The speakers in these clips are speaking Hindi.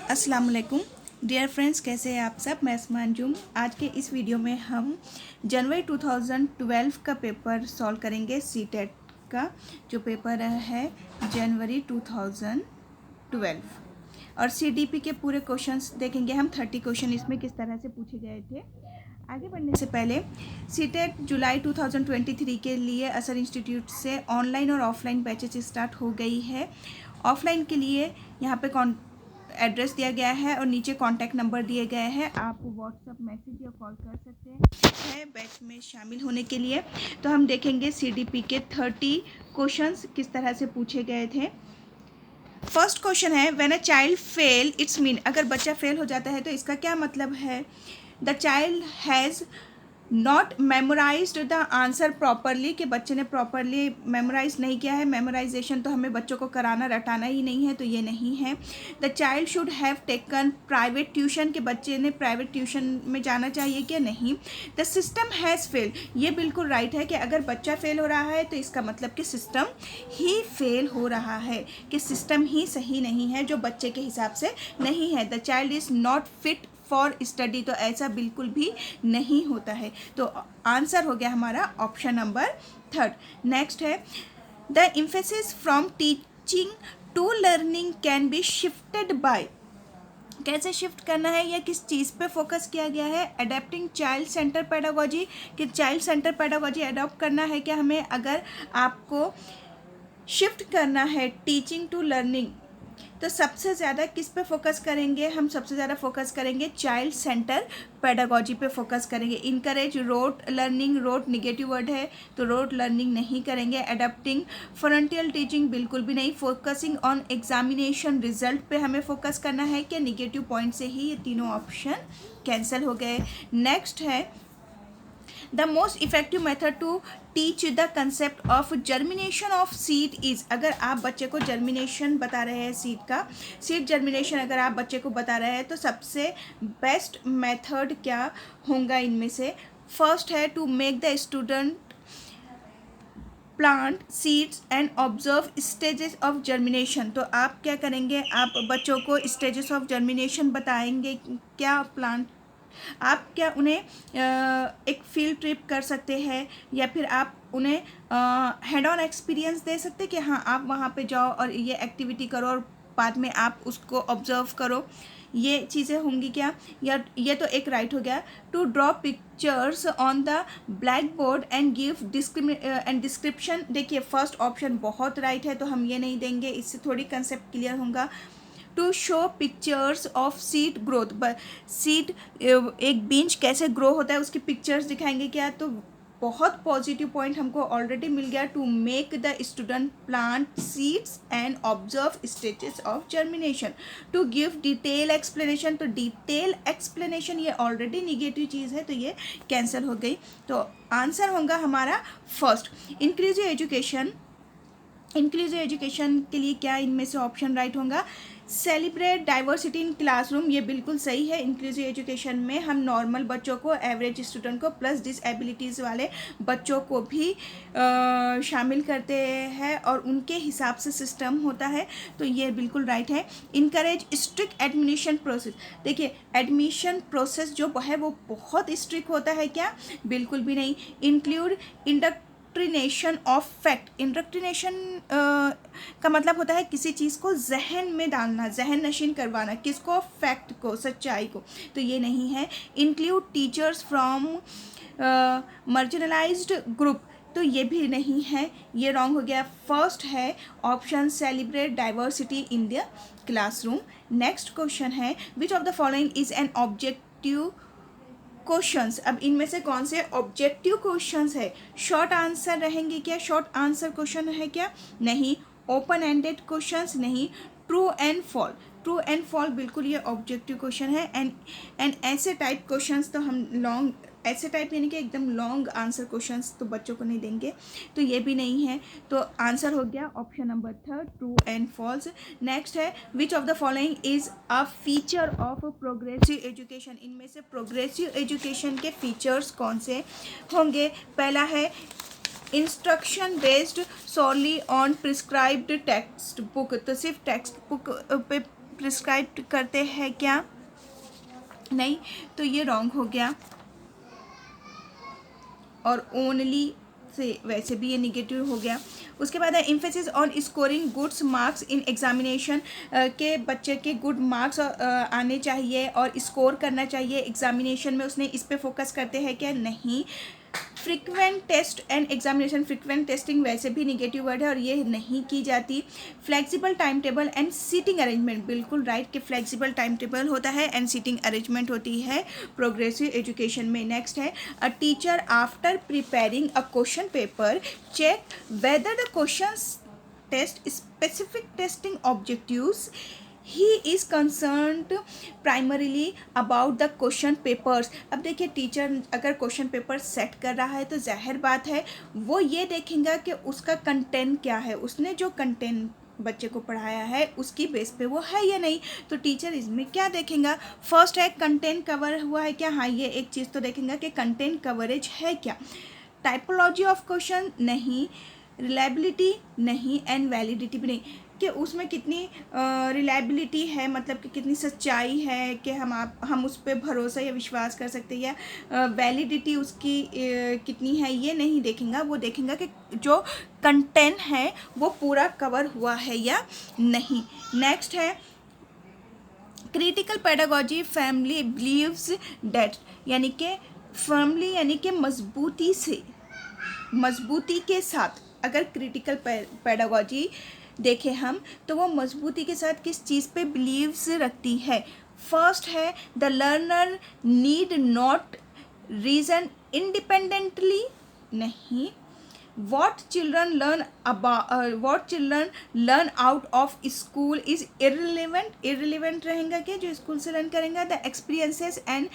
अस्सलाम वालेकुम डियर फ्रेंड्स, कैसे हैं आप सब। मैं असमान जुम। आज के इस वीडियो में हम जनवरी 2012 का पेपर सॉल्व करेंगे। सीटेट का जो पेपर है जनवरी 2012, और सीडीपी के पूरे क्वेश्चंस देखेंगे हम। 30 क्वेश्चन इसमें किस तरह से पूछे गए थे। आगे बढ़ने से पहले सीटेट जुलाई 2023 के लिए असर इंस्टीट्यूट से ऑनलाइन और ऑफलाइन बैचेस स्टार्ट हो गई है। ऑफलाइन के लिए यहाँ पे एड्रेस दिया गया है और नीचे कॉन्टैक्ट नंबर दिए गए हैं। आप व्हाट्सएप मैसेज या कॉल कर सकते हैं बैच में शामिल होने के लिए। तो हम देखेंगे सीडीपी के 30 क्वेश्चंस किस तरह से पूछे गए थे। फर्स्ट क्वेश्चन है, when a child fail it's mean. अगर बच्चा फेल हो जाता है तो इसका क्या मतलब है। The child has not memorised the answer properly, कि बच्चे ने प्रॉपरली मेमोराइज नहीं किया है। मेमोराइजेशन तो हमें बच्चों को कराना रटाना ही नहीं है, तो ये नहीं है। The child should have taken private tuition, के बच्चे ने प्राइवेट ट्यूशन में जाना चाहिए क्या, नहीं। द सिस्टम हैज़ फेल, ये बिल्कुल राइट है कि अगर बच्चा फेल हो रहा है तो इसका मतलब कि सिस्टम ही फेल हो रहा है, कि सिस्टम ही सही नहीं है, जो बच्चे के हिसाब से नहीं है। The child is not fit for study, तो ऐसा बिल्कुल भी नहीं होता है। तो आंसर हो गया हमारा ऑप्शन नंबर 3। नेक्स्ट है, the emphasis from teaching to learning can be shifted by. कैसे शिफ्ट करना है या किस चीज़ पे फोकस किया गया है। अडेप्टिंग चाइल्ड सेंटर पेडागोजी, कि चाइल्ड सेंटर पेडागोजी अडॉप्ट करना है क्या हमें। अगर आपको शिफ्ट करना है टीचिंग टू लर्निंग, तो सबसे ज़्यादा किस पे फोकस करेंगे हम। सबसे ज़्यादा फोकस करेंगे चाइल्ड सेंटर पेडागोजी पे फोकस करेंगे। Encourage rote learning, rote negative word है तो रोट लर्निंग नहीं करेंगे। अडेप्टिंग फ्रंटियल टीचिंग बिल्कुल भी नहीं। फोकसिंग ऑन एग्जामिनेशन रिजल्ट पे हमें फोकस करना है कि निगेटिव पॉइंट से ही ये तीनों ऑप्शन कैंसिल हो गए। नेक्स्ट है, the most effective method to teach the concept of germination of seed is. अगर आप बच्चे को जर्मिनेशन बता रहे हैं सीड का, सीड जर्मिनेशन अगर आप बच्चे को बता रहे हैं तो सबसे बेस्ट मेथड क्या होगा इनमें से। फर्स्ट है to make the student plant seeds and observe stages of germination. तो आप क्या करेंगे, आप बच्चों को स्टेजेस ऑफ जर्मिनेशन बताएंगे। क्या प्लांट, आप क्या उन्हें एक फील्ड ट्रिप कर सकते हैं, या फिर आप उन्हें हेड ऑन एक्सपीरियंस दे सकते हैं कि हाँ आप वहाँ पे जाओ और ये एक्टिविटी करो और बाद में आप उसको ऑब्जर्व करो। ये चीज़ें होंगी क्या, या ये तो एक राइट हो गया। To draw pictures on the black board and give description. देखिए फर्स्ट ऑप्शन बहुत राइट है तो हम ये नहीं देंगे, इससे थोड़ी कंसेप्ट क्लियर होगा। To show pictures of seed growth, seed एक बीज कैसे ग्रो होता है उसकी पिक्चर्स दिखाएंगे क्या, तो बहुत पॉजिटिव पॉइंट हमको ऑलरेडी मिल गया। To make the student plant seeds and observe stages of germination. To give detail explanation, तो डिटेल एक्सप्लेनेशन ये ऑलरेडी निगेटिव चीज़ है तो ये कैंसिल हो गई। तो आंसर होगा हमारा फर्स्ट। इंक्रीजिव एजुकेशन, इंक्लूसिव एजुकेशन के लिए क्या इनमें से ऑप्शन राइट होगा। सेलिब्रेट डाइवर्सिटी इन क्लासरूम, ये बिल्कुल सही है। इंक्लूसिव एजुकेशन में हम नॉर्मल बच्चों को, एवरेज स्टूडेंट को, प्लस डिसएबिलिटीज़ वाले बच्चों को भी शामिल करते हैं और उनके हिसाब से सिस्टम होता है, तो ये बिल्कुल राइट है। इनकरेज स्ट्रिक्ट एडमिशन प्रोसेस, देखिए एडमिशन प्रोसेस जो है वो बहुत स्ट्रिक्ट होता है क्या, बिल्कुल भी नहीं। इंक्लूड इंडक्ट्रिनेशन ऑफ फैक्ट, इंडक्ट्रिनेशन का मतलब होता है किसी चीज़ को जहन में डालना, जहन नशीन करवाना, किसको, फैक्ट को, सच्चाई को, तो ये नहीं है। Include teachers from marginalised group, तो ये भी नहीं है, ये रॉन्ग हो गया। फर्स्ट है option celebrate diversity in the classroom. Next question है, which of the following is an objective questions. अब इनमें से कौन से ऑब्जेक्टिव क्वेश्चंस है। शॉर्ट आंसर रहेंगे क्या, शॉर्ट आंसर क्वेश्चन है क्या, नहीं। ओपन एंडेड क्वेश्चंस, नहीं। True and false, true and false बिल्कुल ये ऑब्जेक्टिव क्वेश्चन है। एंड ऐसे टाइप क्वेश्चंस तो हम लॉन्ग, ऐसे टाइप यानी कि एकदम लॉन्ग आंसर क्वेश्चंस तो बच्चों को नहीं देंगे, तो ये भी नहीं है। तो आंसर हो गया option number 3, true and false. Next है, which of the following is a feature of progressive education. इनमें से प्रोग्रेसिव एजुकेशन के फीचर्स कौन से होंगे। पहला है instruction based solely on prescribed textbook, तो सिर्फ टेक्स्ट बुक पे प्रिस्क्राइब करते हैं क्या? नहीं, तो ये रॉन्ग हो गया। और ओनली से वैसे भी ये निगेटिव हो गया। उसके बाद है emphasis on scoring goods marks in examination, के बच्चे के गुड मार्क्स आने चाहिए और स्कोर करना चाहिए एग्जामिनेशन में, उसने इस पे फोकस करते हैं क्या? नहीं। Frequent test and examination, frequent testing वैसे भी निगेटिव वर्ड है और ये नहीं की जाती। Flexible time table and seating arrangement, बिल्कुल राइट कि फ्लेक्सिबल टाइम टेबल होता है एंड सीटिंग अरेंजमेंट होती है प्रोग्रेसिव एजुकेशन में। नेक्स्ट है a teacher after preparing a question paper check whether the questions test specific testing objectives, he is concerned primarily about the question papers. अब देखिए टीचर अगर क्वेश्चन पेपर सेट कर रहा है तो जाहिर बात है वो ये देखेगा कि उसका कंटेंट क्या है, उसने जो कंटेंट बच्चे को पढ़ाया है उसकी बेस पे वो है या नहीं। तो टीचर इसमें क्या देखेगा? फर्स्ट है कंटेंट कवर हुआ है क्या? हाँ, ये एक चीज़ तो देखेगा कि कंटेंट कवरेज है क्या। टाइपोलॉजी ऑफ क्वेश्चन नहीं, रिलायबिलिटी नहीं एंड वैलिडिटी भी नहीं, कि उसमें कितनी रिलायबिलिटी है, मतलब कि कितनी सच्चाई है कि हम उस पर भरोसा या विश्वास कर सकते हैं, या वैलिडिटी उसकी कितनी है, ये नहीं देखेंगा। वो देखेंगा कि जो कंटेंट है वो पूरा कवर हुआ है या नहीं। नेक्स्ट है critical pedagogy family believes that, यानी कि फर्मली यानी कि मजबूती के साथ अगर क्रिटिकल पेडागोजी देखें हम तो वो मजबूती के साथ किस चीज़ पे बिलीव्स रखती है। फर्स्ट है the learner need not reason independently, नहीं। what children learn out of school is irrelevant रहेगा क्या? जो स्कूल से लर्न करेंगे। The experiences and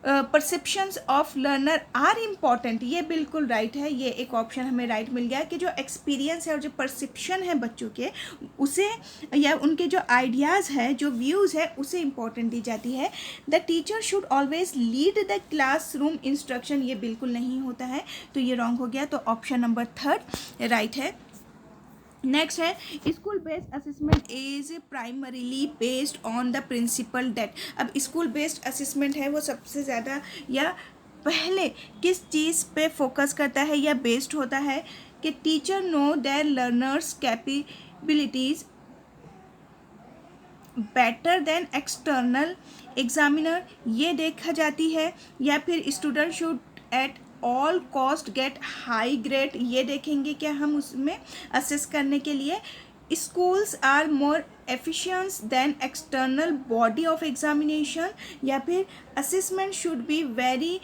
perceptions of learner are important, ये बिल्कुल राइट है। ये एक ऑप्शन हमें राइट मिल गया कि जो एक्सपीरियंस है और जो परसेप्शन है बच्चों के, उसे या उनके जो आइडियाज़ है, जो व्यूज़ है, उसे इम्पॉर्टेंट दी जाती है। The teacher should always lead the classroom instruction, ये बिल्कुल नहीं होता है, तो ये रॉन्ग हो गया। तो ऑप्शन नंबर 3 राइट है। नेक्स्ट है school based assessment is primarily based on the principle that. अब स्कूल बेस्ड असेसमेंट है वो सबसे ज़्यादा या पहले किस चीज़ पे फोकस करता है या बेस्ड होता है कि teacher know their learners capabilities better than external examiner, ये देखा जाती है। या फिर student should at all cost get high grade, ये देखेंगे क्या हम उसमें असेस करने के लिए। Schools are more efficient than external body of examination, या फिर assessment should be very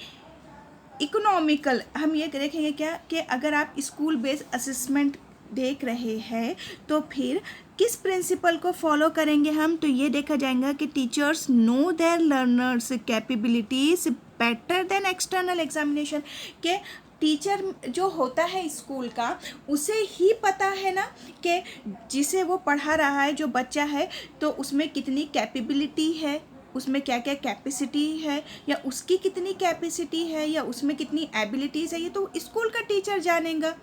economical, हम ये देखेंगे क्या कि अगर आप स्कूल बेस्ड असेसमेंट देख रहे हैं तो फिर किस प्रिंसिपल को फॉलो करेंगे हम, तो ये देखा जाएगा कि teachers know their learners capabilities better than external examination, के टीचर जो होता है स्कूल का उसे ही पता है ना कि जिसे वो पढ़ा रहा है, जो बच्चा है, तो उसमें कितनी कैपेबिलिटी है, उसमें क्या क्या कैपेसिटी है, या उसकी कितनी कैपेसिटी है, या उसमें कितनी एबिलिटीज़ है, ये तो स्कूल का टीचर जानेगा।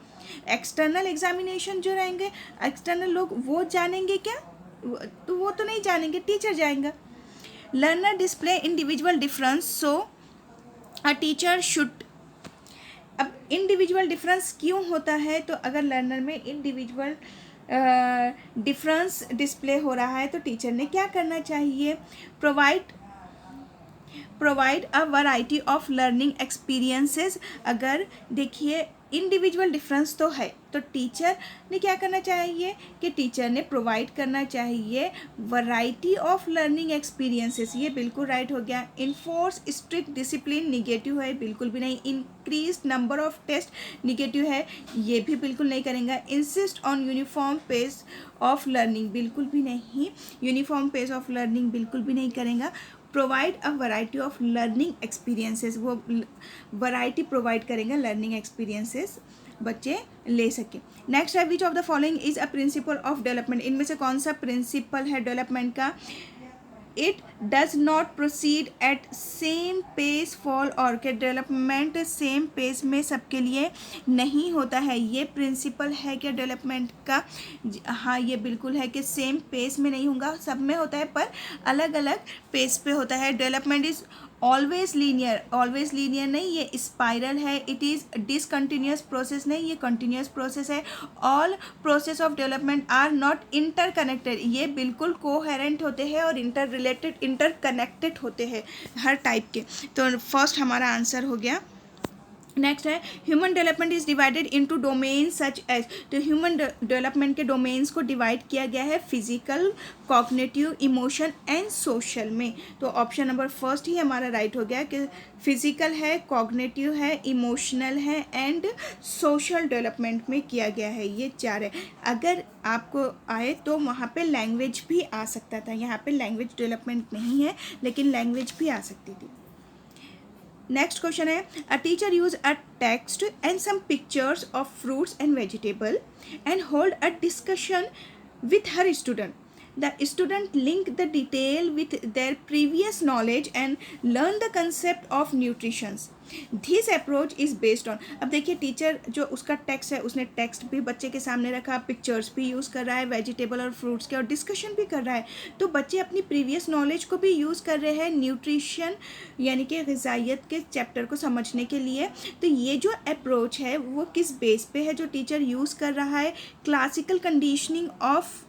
एक्सटर्नल एग्जामिनेशन जो रहेंगे, एक्सटर्नल लोग वो जानेंगे क्या? तो वो तो नहीं जानेंगे, टीचर जाएंगा। Learner display individual difference, so a teacher should. अब इंडिविजुअल डिफरेंस क्यों होता है? तो अगर लर्नर में इंडिविजुअल डिफरेंस डिस्प्ले हो रहा है तो टीचर ने क्या करना चाहिए? Provide a variety of learning experiences. अगर देखिए इंडिविजुअल डिफरेंस तो है, तो टीचर ने क्या करना चाहिए कि टीचर ने प्रोवाइड करना चाहिए वैरायटी ऑफ लर्निंग एक्सपीरियंसेस, ये बिल्कुल राइट हो गया। इन्फोर्स स्ट्रिक्ट डिसिप्लिन, निगेटिव है, बिल्कुल भी नहीं। Increase number of test, negative है, ये भी बिल्कुल नहीं करेंगे। Insist on uniform pace of learning, बिल्कुल भी नहीं, यूनिफॉर्म पेस ऑफ लर्निंग बिल्कुल भी नहीं करेगा। Provide a variety of learning experiences, वो वैरायटी प्रोवाइड करेंगे, लर्निंग एक्सपीरियंसेस बच्चे ले सके। नेक्स्ट है which of the following is a principle of development, इनमें से कौन सा प्रिंसिपल है डेवलपमेंट का? It does not proceed at same pace for all के डेवलपमेंट सेम पेस में सबके लिए नहीं होता है। ये प्रिंसिपल है क्या डेवलपमेंट का? हाँ, ये बिल्कुल है कि सेम पेस में नहीं होगा, सब में होता है पर अलग अलग पेस पे होता है। डेवलपमेंट इज ऑलवेज लीनियर नहीं, ये स्पाइरल है। इट इज़ डिसकंटिन्यूस प्रोसेस नहीं, ये कंटिन्यूस प्रोसेस है। All process of development are not interconnected, ये बिल्कुल कोहेरेंट होते हैं और इंटरकनेक्टेड होते हैं हर टाइप के। तो फर्स्ट हमारा आंसर हो गया। नेक्स्ट है human development is divided into domain such as. तो ह्यूमन डेवलपमेंट के डोमेन्स को डिवाइड किया गया है physical, cognitive, emotion and social में। तो ऑप्शन नंबर फर्स्ट ही हमारा राइट हो गया कि फिजिकल है, कॉग्निटिव है, इमोशनल है एंड सोशल डेवलपमेंट में किया गया है। ये चार है। अगर आपको आए तो वहाँ पे लैंग्वेज भी आ सकता था, यहाँ पे लैंग्वेज डेवलपमेंट नहीं है लेकिन लैंग्वेज भी आ सकती थी। नेक्स्ट क्वेश्चन है a teacher use a text and some pictures of fruits and vegetable and hold a discussion with her student. The student link the detail with their previous knowledge and learn the concept of nutrition. This approach is based on, अब देखिए टीचर जो उसका टेक्स्ट है उसने टेक्स्ट भी बच्चे के सामने रखा, पिक्चर्स भी यूज़ कर रहा है वेजिटेबल और फ्रूट्स के, और डिस्कशन भी कर रहा है। तो बच्चे अपनी प्रीवियस नॉलेज को भी यूज़ कर रहे हैं न्यूट्रिशन यानी कि ग़िज़ाइयत के चैप्टर को समझने के लिए। तो ये जो अप्रोच है वो किस बेस पे है जो टीचर यूज़ कर रहा है? क्लासिकल कंडीशनिंग ऑफ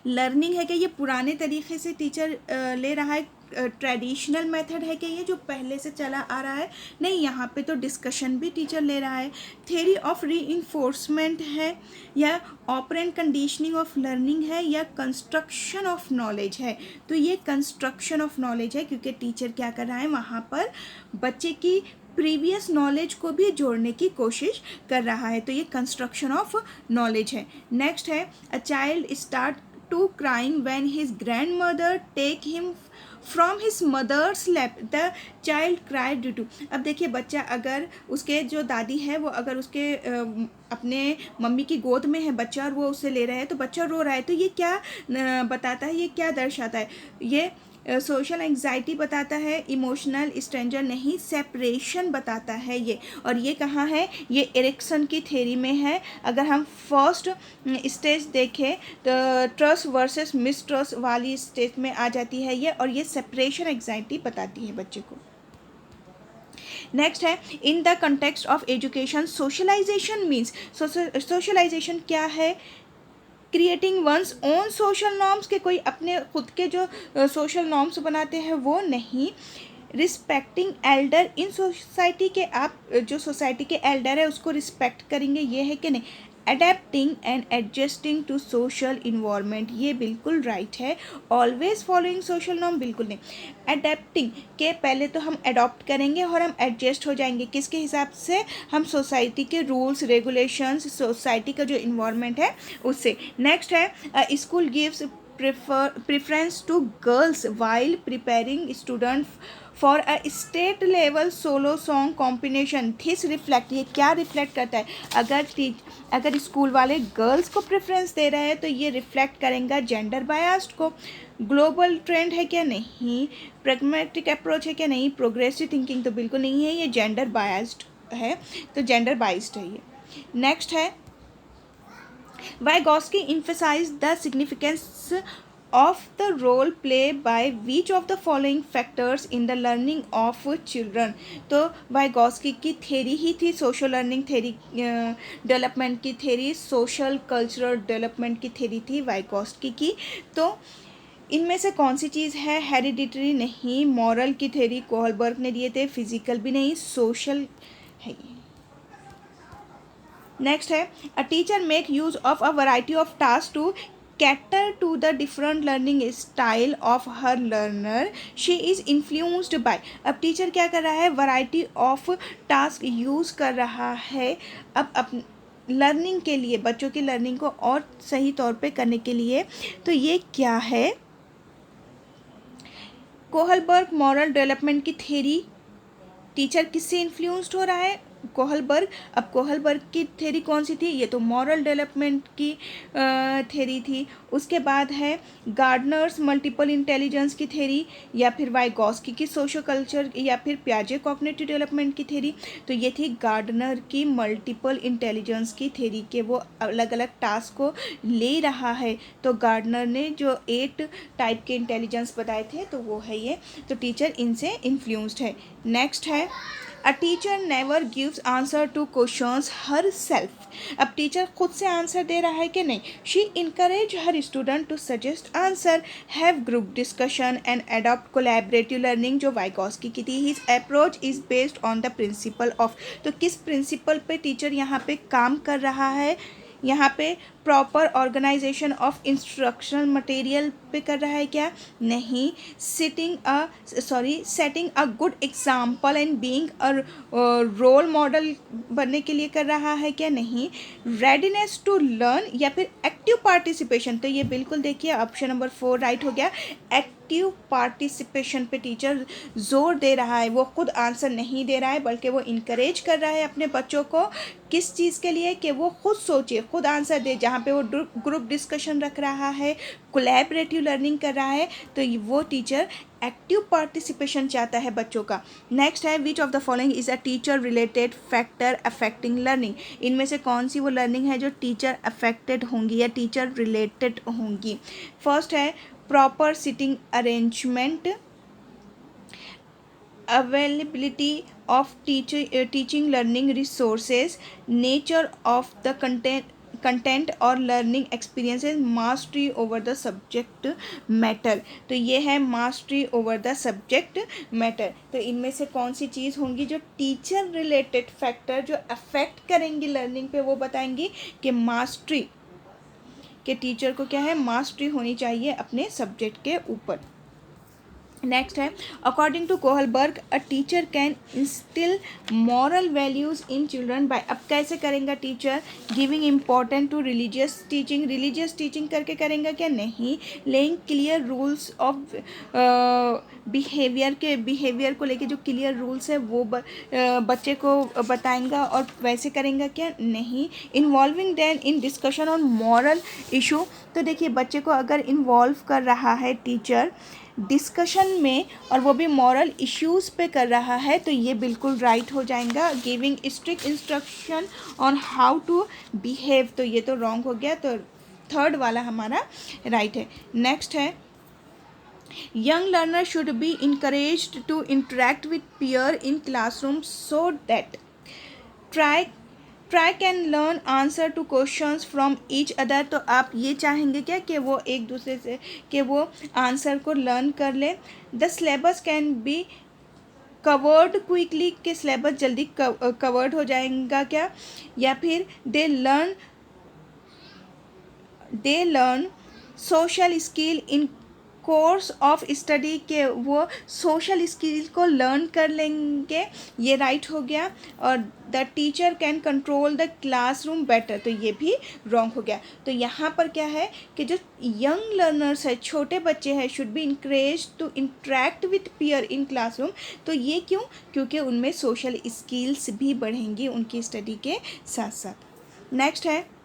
लर्निंग है क्या? ये पुराने तरीके से टीचर ले रहा है? ट्रेडिशनल मेथड है क्या ये जो पहले से चला आ रहा है? नहीं, यहाँ पे तो डिस्कशन भी टीचर ले रहा है। थ्योरी ऑफ रीइंफोर्समेंट है या ऑपरेंट कंडीशनिंग ऑफ लर्निंग है या कंस्ट्रक्शन ऑफ नॉलेज है? तो ये कंस्ट्रक्शन ऑफ नॉलेज है क्योंकि टीचर क्या कर रहा है वहाँ पर बच्चे की प्रीवियस नॉलेज को भी जोड़ने की कोशिश कर रहा है। तो ये कंस्ट्रक्शन ऑफ नॉलेज है। नेक्स्ट है a child start to crying when his grandmother take him from his mother's lap the child cried due to. अब देखिए बच्चा अगर उसके जो दादी है वो अगर उसके अपने मम्मी की गोद में है बच्चा और वो उससे ले रहा है तो बच्चा रो रहा है, तो ये क्या बताता है? ये क्या दर्शाता है? ये सोशल एंग्जाइटी बताता है, इमोशनल स्ट्रेंजर नहीं, सेपरेशन बताता है ये। और ये कहाँ है? ये एरिक्सन की थ्योरी में है। अगर हम फर्स्ट स्टेज देखें तो ट्रस्ट वर्सेस मिसट्रस्ट वाली स्टेज में आ जाती है ये, और ये सेपरेशन एंग्जाइटी बताती है बच्चे को। नेक्स्ट है in the context of education socialisation means. Socialisation क्या है? Creating one's own social norms, के कोई अपने खुद के जो सोशल नॉर्म्स बनाते हैं वो नहीं। रिस्पेक्टिंग एल्डर इन सोसाइटी के, आप जो सोसाइटी के एल्डर है उसको रिस्पेक्ट करेंगे, ये है कि नहीं। Adapting and adjusting to social environment, ये बिल्कुल राइट है। ऑलवेज फॉलोइंग सोशल नॉर्म बिल्कुल नहीं। अडेप्टिंग के पहले तो हम अडॉप्ट करेंगे और हम एडजस्ट हो जाएंगे किसके हिसाब से? हम सोसाइटी के रूल्स रेगुलेशंस, सोसाइटी का जो इन्वायरमेंट है उससे। नेक्स्ट है school gives preference to girls while preparing student for a state level solo song competition. This reflect, ये क्या रिफ्लेक्ट करता है? अगर स्कूल वाले गर्ल्स को प्रेफरेंस दे रहे हैं तो ये रिफ्लेक्ट करेंगे जेंडर बायस्ड को। ग्लोबल ट्रेंड है क्या? नहीं। प्रैग्मेटिक अप्रोच है क्या? नहीं। प्रोग्रेसिव थिंकिंग तो बिल्कुल नहीं है, ये जेंडर बायस्ड है, तो जेंडर बायस्ड है ये। नेक्स्ट है Vygotsky emphasized the significance of the role played by which of the following factors in the learning of children. तो Vygotsky की थ्योरी ही थी सोशल लर्निंग थ्योरी, डेवलपमेंट की थ्योरी, सोशल कल्चरल डेवलपमेंट की थ्योरी थी Vygotsky की। तो इनमें से कौन सी चीज़ है? हेरिडिटरी नहीं, मॉरल की थ्योरी कोहलबर्ग ने दिए थे, फिजिकल भी नहीं, सोशल है। नेक्स्ट है a teacher make use of a variety of task to cater to the different learning style of her learner, she is influenced by. अब टीचर क्या कर रहा है? वैरायटी ऑफ टास्क यूज़ कर रहा है अब लर्निंग के लिए, बच्चों की लर्निंग को और सही तौर पे करने के लिए। तो ये क्या है? कोहलबर्ग मॉरल डेवलपमेंट की थ्योरी। टीचर किससे इन्फ्लुएंस्ड हो रहा है? कोहलबर्ग। अब कोहलबर्ग की थ्योरी कौन सी थी? ये तो मॉरल डेवलपमेंट की थ्योरी थी। उसके बाद है गार्डनर्स मल्टीपल इंटेलिजेंस की थ्योरी, या फिर वाइगॉस्की की सोशो कल्चर, या फिर पियाजे कॉग्निटिव डेवलपमेंट की थ्योरी। तो ये थी गार्डनर की मल्टीपल इंटेलिजेंस की थ्योरी के वो अलग अलग टास्क को ले रहा है। तो गार्डनर ने जो 8 टाइप के इंटेलिजेंस बताए थे तो वो है ये। तो टीचर इनसे इन्फ्लुएंस्ड है। नेक्स्ट है a teacher never gives answer to questions herself. अब टीचर खुद से आंसर दे रहा है कि नहीं? She encourage her student to suggest answer, have group discussion and adopt collaborative learning, जो वाइगॉस्की की थी। His approach is based on the principle of. तो किस प्रिंसिपल पे टीचर यहाँ पे काम कर रहा है? यहाँ पे proper organisation of instructional material पे कर रहा है क्या? नहीं। Setting a good example and being a role model बनने के लिए कर रहा है क्या? नहीं। रेडीनेस टू लर्न या फिर एक्टिव पार्टिसिपेशन। तो ये बिल्कुल देखिए ऑप्शन नंबर 4 राइट हो गया। एक्टिव पार्टिसिपेशन पे टीचर जोर दे रहा है। वो खुद आंसर नहीं दे रहा है बल्कि वो इनकरेज कर रहा है अपने बच्चों को किस चीज़ के लिए? कि वो खुद सोचे, खुद आंसर दे। जहाँ पे वो ग्रुप डिस्कशन रख रहा है, कोलैबोरेटिव लर्निंग कर रहा है, तो वो टीचर एक्टिव पार्टिसिपेशन चाहता है बच्चों का। नेक्स्ट है which of the following is a teacher related factor affecting learning. इनमें से कौन सी वो लर्निंग है जो टीचर अफेक्टेड होंगी या टीचर रिलेटेड होंगी? फर्स्ट है proper sitting arrangement, availability of teaching learning resources, nature of the content और learning experiences, mastery over the subject matter। तो ये है mastery over the subject matter। तो इनमें से कौन सी चीज़ होंगी जो टीचर रिलेटेड फैक्टर जो अफेक्ट करेंगी लर्निंग पे? वो बताएंगी कि मास्टरी, के टीचर को क्या है? मास्टरी होनी चाहिए अपने सब्जेक्ट के ऊपर। नेक्स्ट है according to Kohlberg a teacher can instil moral values in children by. अब कैसे करेंगे teacher? Giving important to religious teaching. Religious teaching करके करेंगे क्या? नहीं। Laying clear rules of behaviour को लेके जो क्लियर रूल्स है वो बच्चे को बताएंगा और वैसे करेंगे क्या? नहीं। Involving then in discussion on moral issue. तो देखिए बच्चे को अगर इन्वॉल्व कर रहा है टीचर डिस्कशन में और वो भी मॉरल इश्यूज़ पे कर रहा है तो ये बिल्कुल राइट हो जाएगा। Giving strict instruction on how to behave, तो ये तो रॉन्ग हो गया। तो थर्ड वाला हमारा राइट है। नेक्स्ट है young learner should be encouraged to interact with peer in classroom so that try can learn answer to questions from each other. तो आप ये चाहेंगे क्या कि वो एक दूसरे से कि वो आंसर को लर्न कर ले। The syllabus can be covered quickly, के सिलेबस जल्दी कवर्ड हो जाएगा क्या? या फिर they learn social skill in course of study, के वो सोशल स्किल को लर्न कर लेंगे। ये राइट हो गया। और the teacher can control the classroom better, तो ये भी रॉन्ग हो गया। तो यहाँ पर क्या है कि जो यंग लर्नर्स है, छोटे बच्चे हैं, should be encourage to interact with peer in classroom. तो ये क्यों? क्योंकि उनमें सोशल स्किल्स भी बढ़ेंगी उनकी स्टडी के साथ साथ। नेक्स्ट है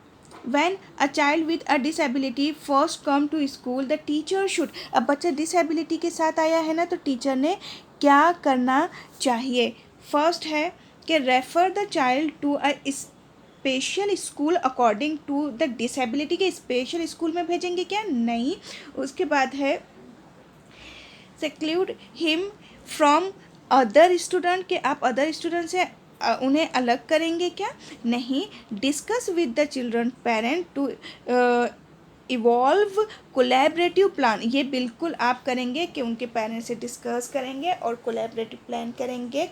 When a child with a disability first come to school, the teacher should। अब बच्चा डिसेबिलिटी के साथ आया है ना, तो टीचर ने क्या करना चाहिए? फर्स्ट है कि refer the child to a special school according to the disability. के स्पेशल स्कूल में भेजेंगे क्या? नहीं। उसके बाद है seclude him from other student, के आप अदर स्टूडेंट से उन्हें अलग करेंगे क्या? नहीं। Discuss with the children parent to evolve collaborative plan, ये बिल्कुल आप करेंगे कि उनके पेरेंट्स से डिस्कस करेंगे और कोलैबोरेटिव प्लान करेंगे।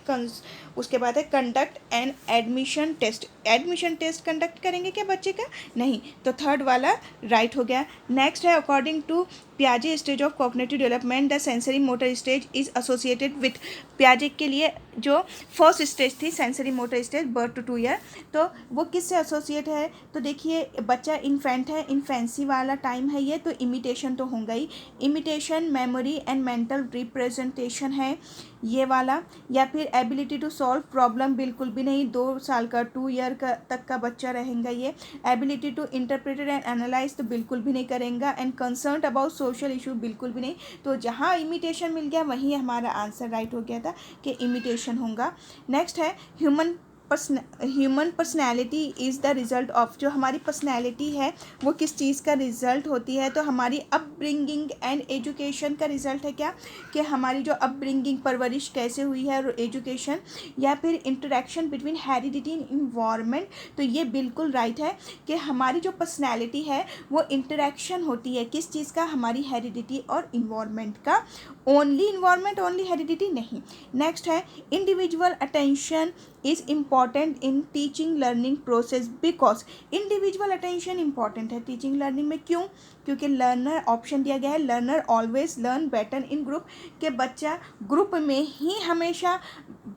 उसके बाद है conduct and admission test. Admission test conduct करेंगे क्या बच्चे का? नहीं। तो थर्ड वाला राइट हो गया। नेक्स्ट है अकॉर्डिंग टू पियाजे stage of cognitive development the sensory motor stage is associated with. पियाजे के लिए जो फर्स्ट स्टेज थी sensory motor stage birth to 2 year, तो वो किससे एसोसिएट है? तो देखिए बच्चा इन्फेंट है, इन्फेंसी वाला टाइम है ये, तो इमिटेशन तो होगा ही, imitation memory and mental representation है ये वाला, या फिर एबिलिटी टू सॉल्व प्रॉब्लम बिल्कुल भी नहीं, 2 साल का 2 ईयर का तक का बच्चा रहेगा ये, ability to interpret and analyse तो बिल्कुल भी नहीं करेगा, and concern about social issue बिल्कुल भी नहीं। तो जहाँ इमिटेशन मिल गया वहीं हमारा आंसर राइट हो गया था कि इमिटेशन होगा। नेक्स्ट है human personality is the result of, जो हमारी पर्सनैलिटी है वो किस चीज़ का रिज़ल्ट होती है, तो हमारी अपब्रिंगिंग एंड एजुकेशन का रिज़ल्ट है क्या, कि हमारी जो अपब्रिंगिंग परवरिश कैसे हुई है और एजुकेशन, या फिर interaction between heredity and environment. तो ये बिल्कुल राइट है कि हमारी जो पर्सनैलिटी है वो इंटरेक्शन होती है किस चीज़ का, हमारी हेरिडिटी और इन्वायरमेंट का, ओनली इन्वायरमेंट ओनली हेरिडिटी नहीं। नेक्स्ट है individual attention is important in teaching learning process because, individual attention important है टीचिंग लर्निंग में, क्यों, क्योंकि लर्नर ऑप्शन दिया गया है learner always learn better in group, के बच्चा ग्रुप में ही हमेशा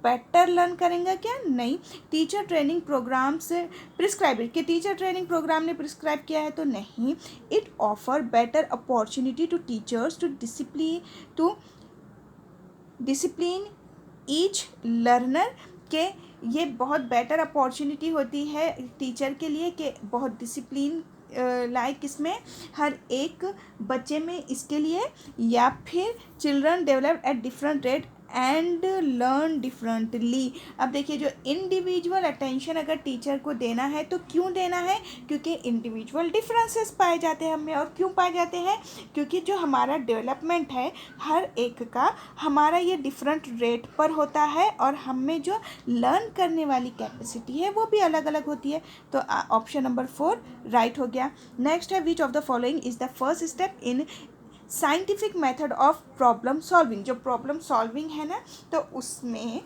बेटर लर्न करेंगे क्या, नहीं। टीचर ट्रेनिंग प्रोग्राम से प्रिस्क्राइब, कि टीचर ट्रेनिंग प्रोग्राम ने प्रिस्क्राइब किया है तो नहीं। It offer better opportunity to teachers to discipline each learner, के ये बहुत बेटर अपॉर्चुनिटी होती है टीचर के लिए कि बहुत डिसिप्लिन लाइक इसमें हर एक बच्चे में इसके लिए, या फिर children develop at different rate and learn differently. अब देखिए जो इंडिविजुअल अटेंशन अगर टीचर को देना है तो क्यों देना है, क्योंकि इंडिविजुअल डिफरेंसेस पाए जाते हैं हमें, और क्यों पाए जाते हैं, क्योंकि जो हमारा डेवलपमेंट है हर एक का हमारा ये डिफरेंट रेट पर होता है, और हमें जो लर्न करने वाली कैपेसिटी है वो भी अलग अलग होती है। तो ऑप्शन नंबर 4 राइट हो गया। नेक्स्ट है which of the following is the first step in scientific method of problem solving, जो प्रॉब्लम सॉल्विंग है ना तो उसमें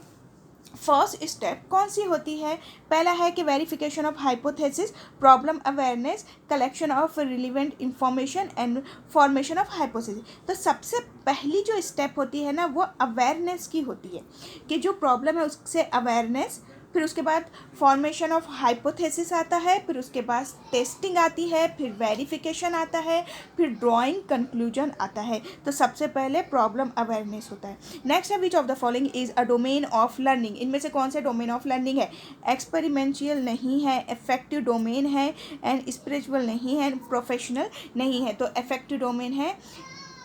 फर्स्ट स्टेप कौन सी होती है, पहला है कि verification of hypothesis, problem awareness, collection of relevant information and formation of hypothesis. तो सबसे पहली जो स्टेप होती है ना वो अवेयरनेस की होती है, कि जो प्रॉब्लम है उससे अवेयरनेस, फिर उसके बाद फॉर्मेशन ऑफ हाइपोथेसिस आता है, फिर उसके बाद टेस्टिंग आती है, फिर वेरिफिकेशन आता है, फिर ड्राइंग कंक्लूजन आता है। तो सबसे पहले प्रॉब्लम अवेयरनेस होता है। नेक्स्ट है which of the following is a domain of learning, इनमें से कौन से डोमेन ऑफ लर्निंग है, एक्सपेरिमेंशियल नहीं है, इफेक्टिव डोमेन है, एंड स्पिरिचुअल नहीं है, प्रोफेशनल नहीं है। तो इफेक्टिव डोमेन है,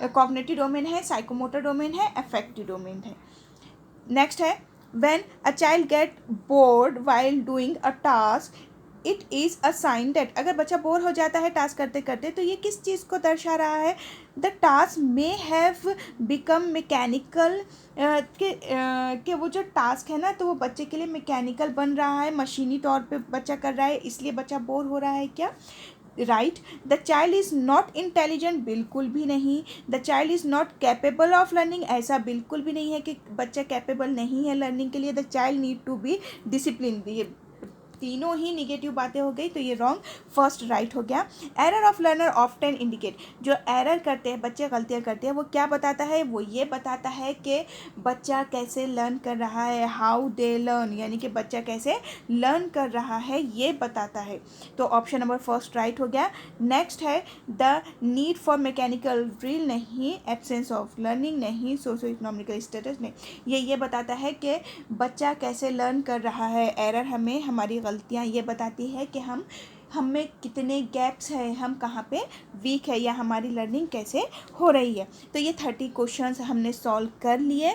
कॉग्निटिव डोमेन है, साइकोमोटर डोमेन है, अफेक्टिव डोमेन है। नेक्स्ट है when a child get bored while doing a task it is a sign that, अगर बच्चा बोर हो जाता है टास्क करते करते तो ये किस चीज़ को दर्शा रहा है, the task may have become mechanical, कि वो जो टास्क है ना तो वो बच्चे के लिए मैकेनिकल बन रहा है, मशीनी तौर पे बच्चा कर रहा है, इसलिए बच्चा बोर हो रहा है क्या, right. The child is not intelligent, बिल्कुल भी नहीं। The child is not capable of learning, ऐसा बिल्कुल भी नहीं है कि बच्चा कैपेबल नहीं है लर्निंग के लिए। The child need to be discipline, ये तीनों ही निगेटिव बातें हो गई, तो ये रॉन्ग, फर्स्ट राइट हो गया। Error of learner often indicate, जो एरर करते हैं बच्चे गलतियाँ करते हैं वो क्या बताता है, वो ये बताता है कि बच्चा कैसे लर्न कर रहा है, हाउ दे लर्न, यानी कि बच्चा कैसे लर्न कर रहा है ये बताता है। तो ऑप्शन नंबर फर्स्ट राइट हो गया। नेक्स्ट है the need for mechanical drill, नहीं। एब्सेंस ऑफ लर्निंग, नहीं। सोशो इकोनॉमिकल स्टेटस, नहीं। ये बताता है कि बच्चा कैसे लर्न कर रहा है। एरर हमें हमारी गलतियाँ ये बताती है कि हम में कितने गैप्स हैं, हम कहाँ पे वीक है, या हमारी लर्निंग कैसे हो रही है। तो ये 30 क्वेश्चंस हमने सॉल्व कर लिए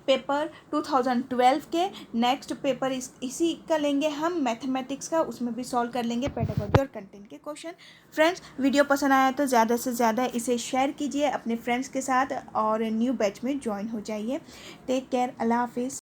पेपर 2012 के। नेक्स्ट पेपर इसी का लेंगे हम मैथमेटिक्स का, उसमें भी सॉल्व कर लेंगे पेडागोजी और कंटेंट के क्वेश्चन। फ्रेंड्स वीडियो पसंद आया तो ज़्यादा से ज़्यादा इसे शेयर कीजिए अपने फ्रेंड्स के साथ और न्यू बैच में ज्वाइन हो जाइए। टेक केयर, अल्लाह हाफिज़।